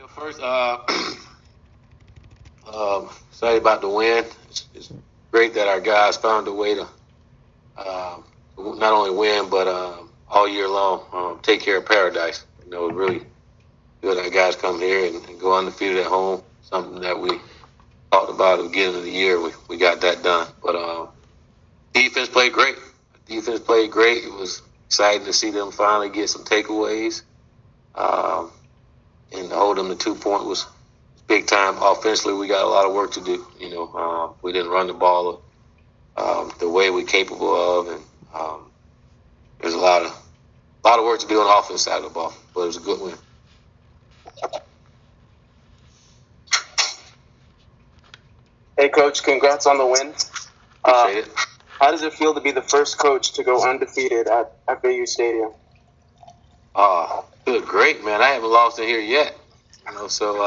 First, excited about the win. It's great that our guys found a way to not only win, but all year long take care of paradise. It's really good our guys come here and go undefeated at home, something that we talked about at the beginning of the year. We got that done. But defense played great. It was exciting to see them finally get some takeaways. And to hold them to 2 point was big time. Offensively, we got a lot of work to do. We didn't run the ball the way we're capable of, and there's a lot of work to do on the offense side of the ball. But it was a good win. Hey, Coach, congrats on the win. Appreciate it. How does it feel to be the first coach to go undefeated at FAU Stadium? Good, great, man. I haven't lost it here yet. So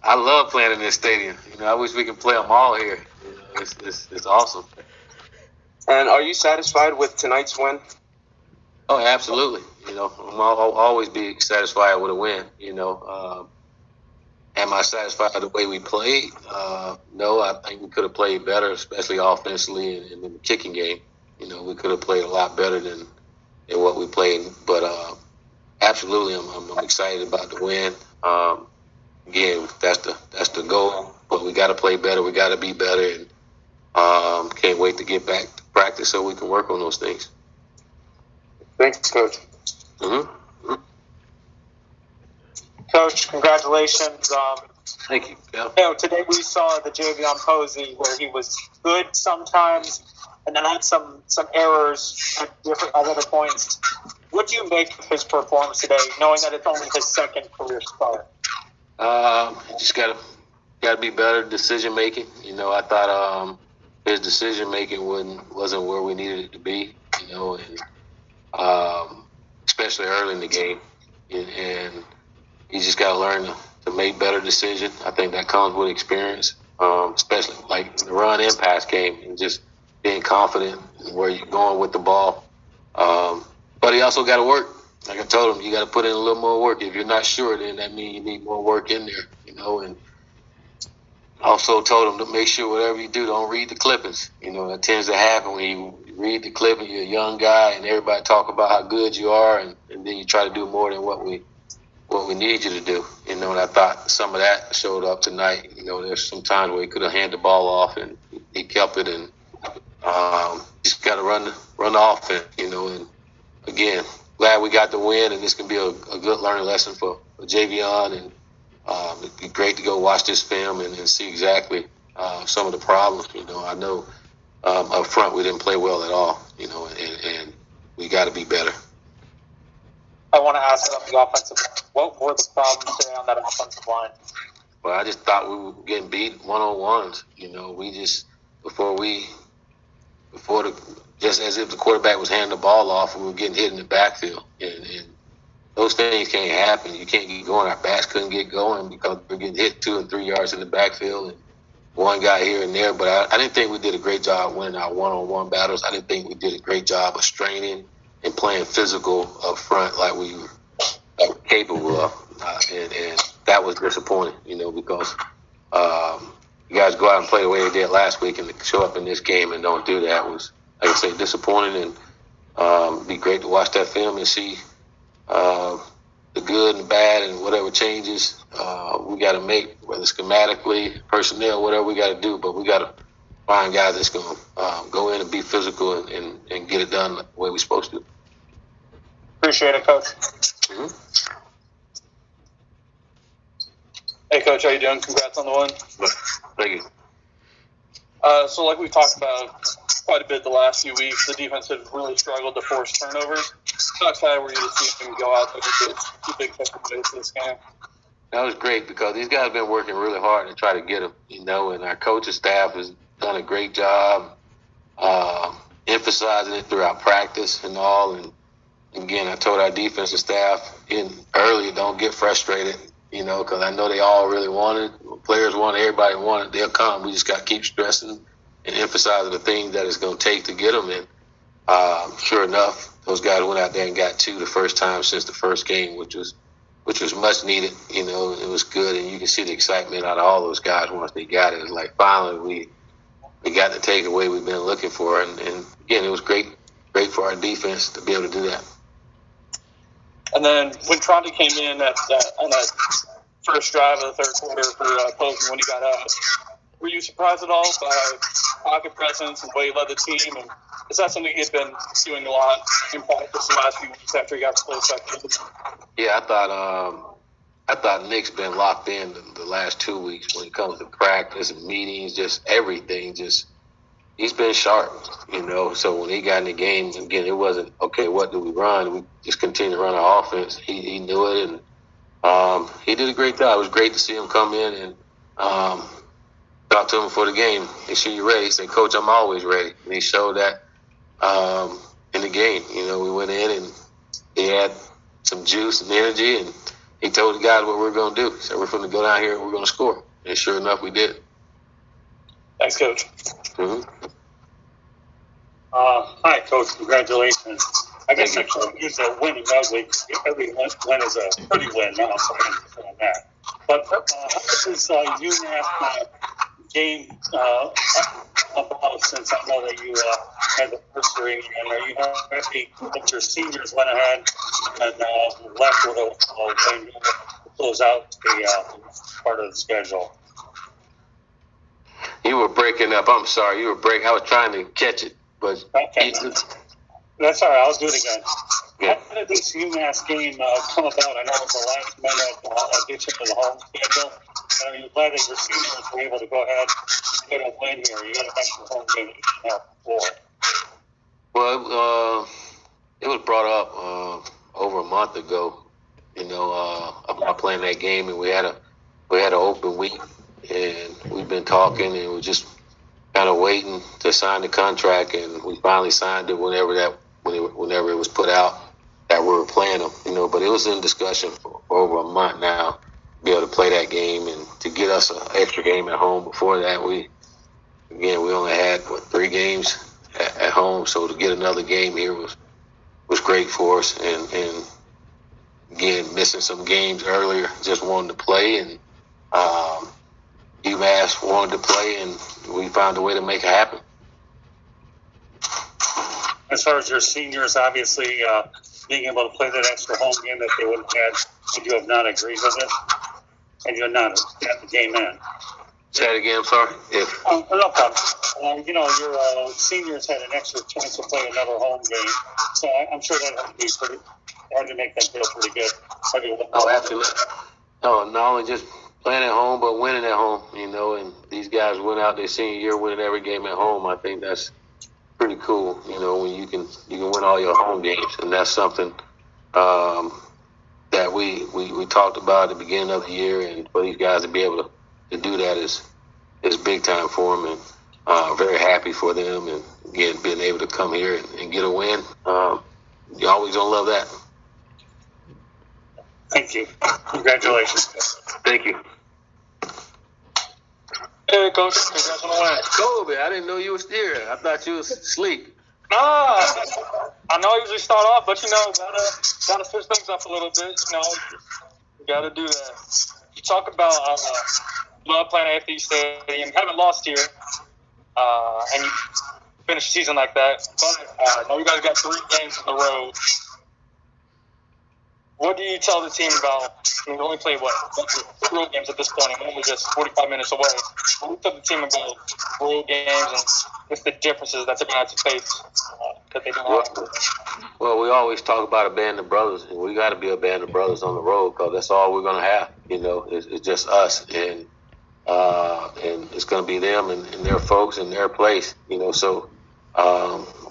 I love playing in this stadium. I wish we could play them all here. It's awesome. And are you satisfied with tonight's win? Oh, absolutely. I'll always be satisfied with a win. Am I satisfied with the way we played? No, I think we could have played better, especially offensively and in the kicking game. We could have played a lot better than what we played. But absolutely, I'm excited about the win. Again, that's the goal. But we got to play better. We got to be better, and can't wait to get back to practice so we can work on those things. Thanks, Coach. Mm-hmm. Coach, congratulations. Thank you. Today we saw the Javion Posey where he was good sometimes and then had some errors at other points. What do you make of his performance today, knowing that it's only his second career start? Just gotta be better decision making. I thought his decision making wasn't where we needed it to be. And especially early in the game, and you just got to learn to make better decisions. I think that comes with experience, especially like the run and pass game, and just being confident in where you're going with the ball. But he also got to work. Like I told him, you got to put in a little more work. If you're not sure, then that means you need more work in there, And also told him to make sure whatever you do, don't read the clippings. That tends to happen when you read the clipping. You're a young guy, and everybody talk about how good you are, and then you try to do more than what we need you to do. And I thought some of that showed up tonight. There's some times where he could have handed the ball off, and he kept it, and just got to run the offense. And again, glad we got the win, and this can be a good learning lesson for Javion, and it'd be great to go watch this film and see exactly some of the problems. I know up front we didn't play well at all, and we got to be better. I want to ask about the offensive line. What were the problems today on that offensive line? Well, I just thought we were getting beat one-on-ones. We just just as if the quarterback was handing the ball off, we were getting hit in the backfield, and those things can't happen. You can't get going. Our backs couldn't get going because we're getting hit 2 and 3 yards in the backfield, and one guy here and there. But I didn't think we did a great job winning our one-on-one battles. I didn't think we did a great job of straining and playing physical up front like we were capable of, and that was disappointing, because you guys go out and play the way they did last week and show up in this game and don't do that was, like I say, disappointing, and it'd be great to watch that film and see the good and bad and whatever changes we got to make, whether schematically, personnel, whatever we got to do, but we got to find guys that's going to go in and be physical and get it done the way we're supposed to. Appreciate it, Coach. Mm-hmm. Hey, Coach, how you doing? Congrats on the win. Thank you. So like we talked about quite a bit the last few weeks, the defense has really struggled to force turnovers. How excited were you to see them go out there and get 2 big takeaways this game? That was great because these guys have been working really hard to try to get them, and our coaching staff has done a great job emphasizing it throughout practice and all. And again, I told our defensive staff early, don't get frustrated, because I know they all really wanted, players wanted, everybody wanted, they'll come. We just got to keep stressing and emphasizing the things that it's going to take to get them in. Sure enough, those guys went out there and got 2 the first time since the first game, which was which was much needed. It was good, and you can see the excitement out of all those guys once they got it. It's like finally we got the takeaway we've been looking for, and again, it was great for our defense to be able to do that. And then when Tronte came in on that first drive of the third quarter for Posey when he got out, were you surprised at all by pocket presence and the way he led the team? And is that something he's been doing a lot in practice the last few weeks after he got replaced by Posey? Yeah, I thought Nick's been locked in the last 2 weeks when it comes to practice and meetings, just everything. He's been sharp, So when he got in the game, again, it wasn't, okay, what do we run? We just continue to run our offense. He knew it, and he did a great job. It was great to see him come in and talk to him before the game. Make sure you're ready. He said, Coach, I'm always ready. And he showed that in the game. We went in and he had some juice and energy, and he told the guys what we're going to do. He said, we're going to go down here and we're going to score. And sure enough, we did. Thanks, Coach. Mm-hmm. Hi, Coach. Congratulations. I guess I could use a winning ugly. Every win is a pretty win now, so I understand that. But how does this UMass game about, since I know that you had the first ring, and are you happy that your seniors went ahead and left with a win to close out the part of the schedule? You were breaking up. I'm sorry. You were breaking. I was trying to catch it, but okay. That's all right. I'll do it again. Yeah. How did this UMass game come about? I know it was the last minute addition to the home schedule. Are you glad that your seniors were able to go ahead and get a win here? You got a back to the home game that you didn't have before. Well, it was brought up over a month ago, about playing that game, and we had an open week, and we've been talking, and we're just kind of waiting to sign the contract, and we finally signed it whenever it was put out that we were playing them, But it was in discussion for over a month now to be able to play that game and to get us an extra game at home. Before that, we only had 3 games at home, so to get another game here was great for us. And again, missing some games earlier, just wanted to play, and UMass wanted to play, and we found a way to make it happen. As far as your seniors, obviously being able to play that extra home game that they would have had, would you have not agreed with it? And you had not got the game in? Say that again, I'm sorry. No problem. Your seniors had an extra chance to play another home game, so I'm sure that would be pretty hard to make them feel pretty good. Oh, absolutely. No, not only just playing at home, but winning at home, and these guys went out their senior year winning every game at home. I think that's pretty cool, when you can win all your home games, and that's something that we talked about at the beginning of the year, and for these guys to be able to do that is big time for them, and very happy for them, and again, being able to come here and get a win, you're always gonna love that. Thank you. Congratulations. Thank you. Hey, Coach. Congrats on the win. Kobe, I didn't know you was here. I thought you was asleep. Nah, I know I usually start off, but gotta switch things up a little bit. You gotta do that. You talk about love playing at FAU Stadium. Haven't lost here, and you finish the season like that. But I know you guys got 3 games on the road. What do you tell the team about? We only played 2 road games at this point, and we're just 45 minutes away. What do you tell the team about road games and what's the differences that they're going to have to face that they don't have? Well, we always talk about a band of brothers, and we got to be a band of brothers on the road because that's all we're going to have. It's just us, and it's going to be them and their folks and their place. So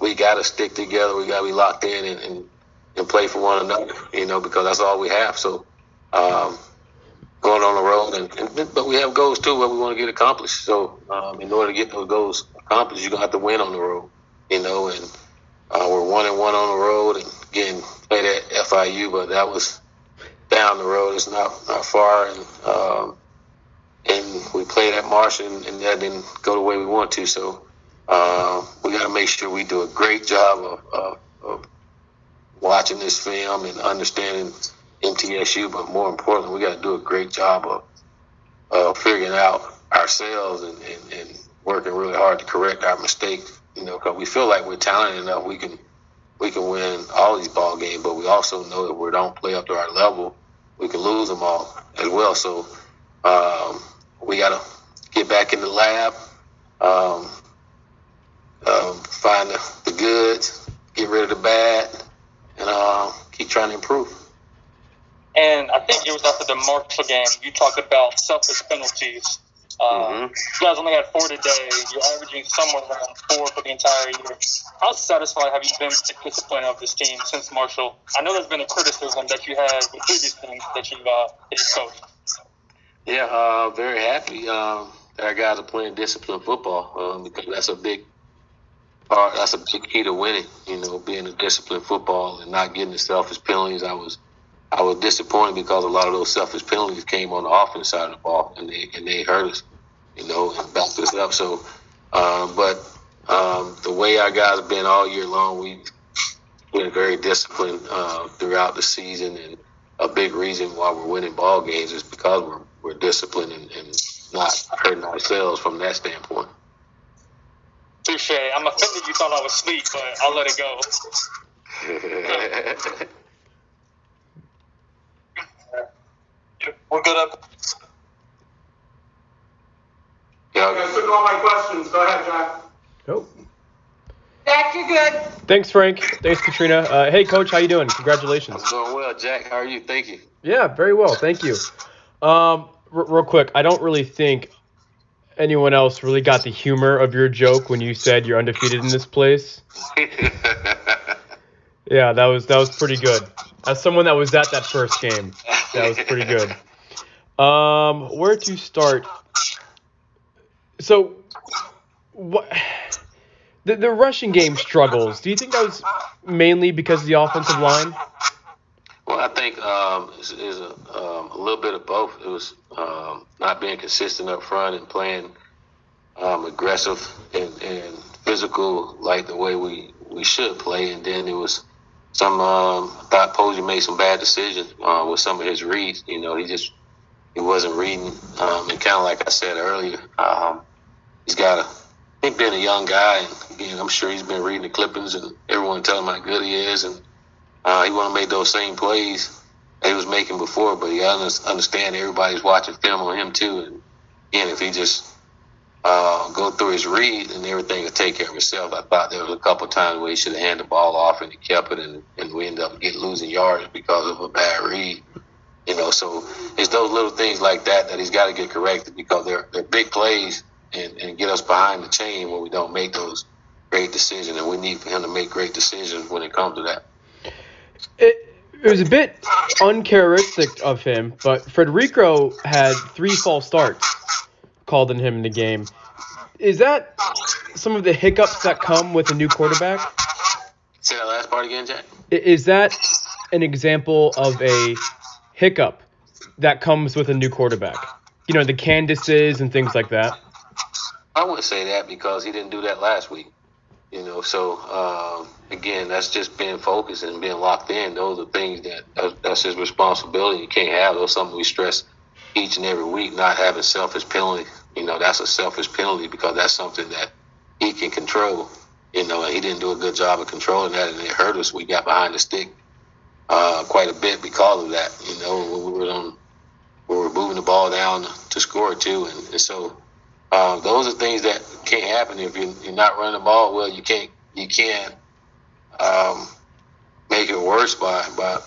we got to stick together. We got to be locked in and play for one another, because that's all we have. So going on the road, but we have goals too, what we want to get accomplished. So in order to get those goals accomplished, you're gonna have to win on the road, and we're 1-1 on the road, and again played at FIU, but that was down the road. It's not far, and we played at Marshall, and that didn't go the way we want to. So we got to make sure we do a great job of watching this film and understanding MTSU, but more importantly, we got to do a great job of figuring out ourselves and working really hard to correct our mistakes. Because we feel like we're talented enough, we can win all these ball games, but we also know that if we don't play up to our level, we can lose them all as well. So we got to get back in the lab, find the goods, get rid of the bad, and keep trying to improve. And I think it was after the Marshall game, you talked about selfish penalties. You guys only had 4 today. You're averaging somewhere around 4 for the entire year. How satisfied have you been with the discipline of this team since Marshall? I know there's been a criticism that you had with previous teams that you coached. Yeah, very happy that our guys are playing disciplined football because that's a big part. That's a big key to winning. Being a disciplined football and not getting the selfish penalties. I was disappointed because a lot of those selfish penalties came on the offense side of the ball, and they hurt us, and backed us up. So, the way our guys have been all year long, we've been very disciplined throughout the season, and a big reason why we're winning ball games is because we're disciplined and not hurting ourselves from that standpoint. Touche. I'm offended you thought I was sweet, but I'll let it go. We're good up. Yeah. You guys took all my questions. Go ahead, Jack. Oh. Jack, you're good. Thanks, Frank. Thanks, Katrina. Hey, Coach, how you doing? Congratulations. I'm doing well, Jack. How are you? Thank you. Yeah, very well. Thank you. Real quick, I don't really think anyone else really got the humor of your joke when you said you're undefeated in this place. Yeah, that was pretty good. As someone that was at that first game, that was pretty good. Where to start? So, what the rushing game struggles. Do you think that was mainly because of the offensive line? Well, I think it's a little bit of both. It was not being consistent up front and playing aggressive and physical like the way we should play, and then it was some I thought Posey made some bad decisions with some of his reads. He wasn't reading, and kind of like I said earlier, he's got I think being a young guy, and again, I'm sure he's been reading the clippings and everyone telling him how good he is, and he want to make those same plays that he was making before, but he understand everybody's watching film on him too, and again, if he just go through his read and everything will take care of itself. I thought there was a couple of times where he should have handed the ball off and he kept it, and we ended up losing yards because of a bad read. So it's those little things like that he's got to get corrected because they're big plays and get us behind the chain when we don't make those great decisions, and we need for him to make great decisions when it comes to that. It was a bit uncharacteristic of him, but Federico had 3 false starts called on him in the game. Is that some of the hiccups that come with a new quarterback? Say that last part again, Jack. Is that an example of a hiccup that comes with a new quarterback? The Candices and things like that. I wouldn't say that because he didn't do that last week. So again, that's just being focused and being locked in. Those are things that's his responsibility. You can't have those. Something we stress each and every week. Not having selfish penalty. That's a selfish penalty because that's something that he can control. And he didn't do a good job of controlling that, and it hurt us. We got behind the stick quite a bit because of that. We were moving the ball down to score too, and so those are things that can't happen if you're not running the ball well. You can't make it worse by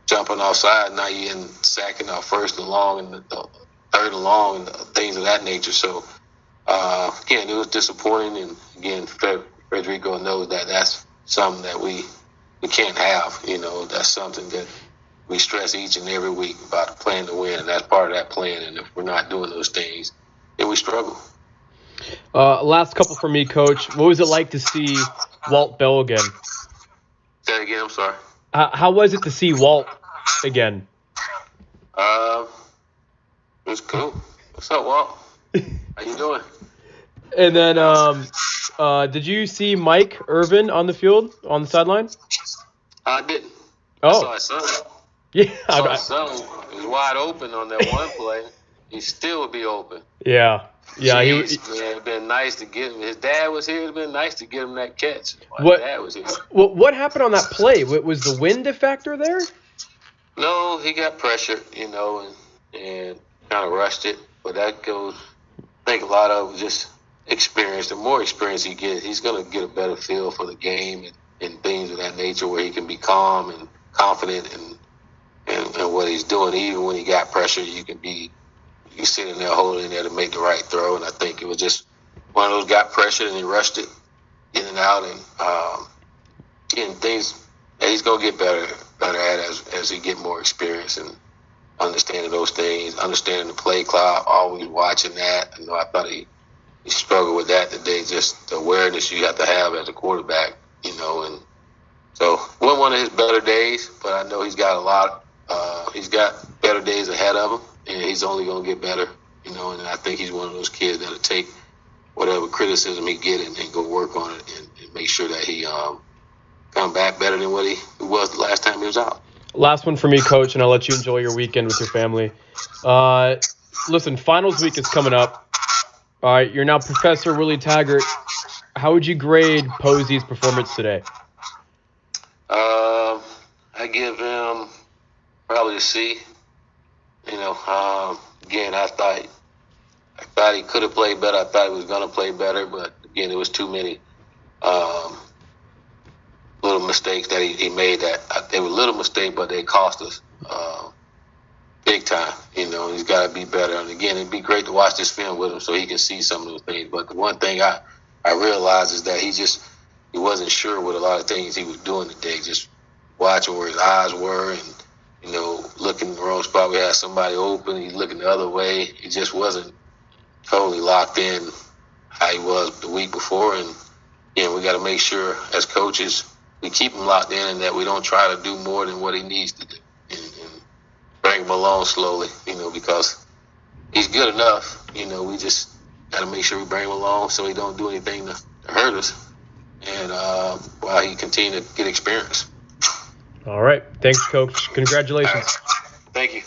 jumping offside. Now you're in sacking our first and long and the third and long and things of that nature. So again, it was disappointing, and again, Federico knows that that's something that we can't have. That's something that we stress each and every week about playing to win, and that's part of that plan. And if we're not doing those things, then we struggle. Last couple for me, Coach. What was it like to see Walt Bell again? Say that again, I'm sorry. How was it to see Walt again? It was cool. What's up, Walt? How you doing? And then, did you see Mike Irvin on the field, on the sideline? I didn't. Oh. I saw his son. Yeah. Something was wide open on that one play. He still would be open. Yeah. Yeah. Jeez, man, it'd been nice to get him. His dad was here. It'd been nice to get him that catch. What? His dad was here. What happened on that play? Was the wind a factor there? No, he got pressured, and kind of rushed it. But that goes, I think a lot of just experience. The more experience he gets, he's going to get a better feel for the game and things of that nature where he can be calm and confident and what he's doing. Even when he got pressure, you sit in there holding in there to make the right throw. And I think it was just one of those got pressured and he rushed it in and out and things that he's going to get better at as he get more experience and understanding those things, understanding the play clock, always watching that. I thought he struggled with that today, just the awareness you have to have as a quarterback, and so wasn't one of his better days, but I know he's got he's got better days ahead of him, and he's only going to get better, and I think he's one of those kids that'll take whatever criticism he get and go work on it and make sure that he come back better than what he was the last time he was out. Last one for me, Coach, and I'll let you enjoy your weekend with your family. Listen, finals week is coming up. All right, you're now Professor Willie Taggart. How would you grade Posey's performance today? I give him probably a C. Again, I thought he could have played better. I thought he was going to play better, but again, it was too many little mistakes that he made. That they were little mistakes, but they cost us big time. He's got to be better. And again, it'd be great to watch this film with him so he can see some of those things. But the one thing I realized is that he wasn't sure what a lot of things he was doing today. Just watching where his eyes were and looking in the wrong spot. We had somebody open. He's looking the other way. He just wasn't totally locked in how he was the week before. And we got to make sure as coaches we keep him locked in and that we don't try to do more than what he needs to do and bring him along slowly, because he's good enough. We just got to make sure we bring him along so he don't do anything to hurt us and while he continue to get experience. All right. Thanks, Coach. Congratulations. Thank you.